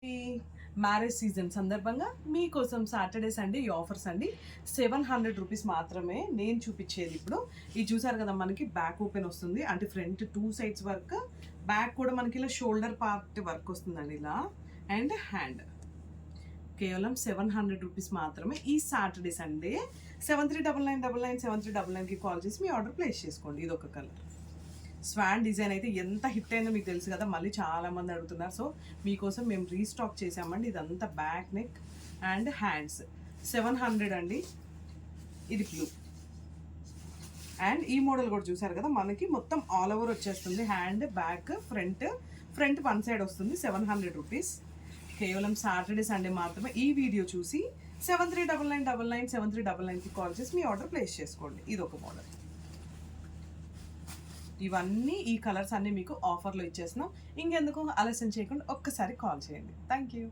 ఈ marriage season సందర్భంగా మీకోసం సాటర్డే సండే ఈ ఆఫర్స్ అండి. 700 రూపీస్ మాత్రమే నేను చూపించేది. ఇప్పుడు ఇది చూసారు కదా, మనకి బ్యాక్ ఓపెన్ వస్తుంది, అంటే ఫ్రంట్ 2 సైడ్స్ వర్క్, బ్యాక్ కూడా మనకి ఇలా షోల్డర్ పార్ట్ వర్క్ వస్తుందండి ఇలా, అండ్ హ్యాండ్. కేవలం 700 రూపీస్ మాత్రమే ఈ సాటర్డే సండే. 7399997399కి కాల్ చేసి మీ ఆర్డర్ ప్లేస్ చేసుకోండి. ఇది ఒక కలర్. స్వాన్ డిజైన్ అయితే ఎంత హిట్ అయిందో మీకు తెలుసు కదా, మళ్ళీ చాలామంది అడుగుతున్నారు. సో మీకోసం మేము రీస్టాక్ చేసామండి. ఇదంతా బ్యాక్ నెక్ అండ్ హ్యాండ్స్. 700 అండి. ఇది బ్లూ. అండ్ ఈ మోడల్ కూడా చూసారు కదా, మనకి మొత్తం ఆల్ ఓవర్ వచ్చేస్తుంది. Hand, back, front one side వస్తుంది. 700 రూపీస్. కేవలం సాటర్డే సండే మాత్రమే. ఈ వీడియో చూసి 7399997399కి కాల్ చేసి మీ ఆర్డర్ ప్లేస్ చేసుకోండి. ఇది ఒక మోడల్. ఇవన్నీ ఈ కలర్స్ అన్నీ మీకు ఆఫర్లో ఇచ్చేస్తున్నాం. ఇంకెందుకు ఆలస్యం చేయకుండా ఒక్కసారి కాల్ చేయండి. Thank you.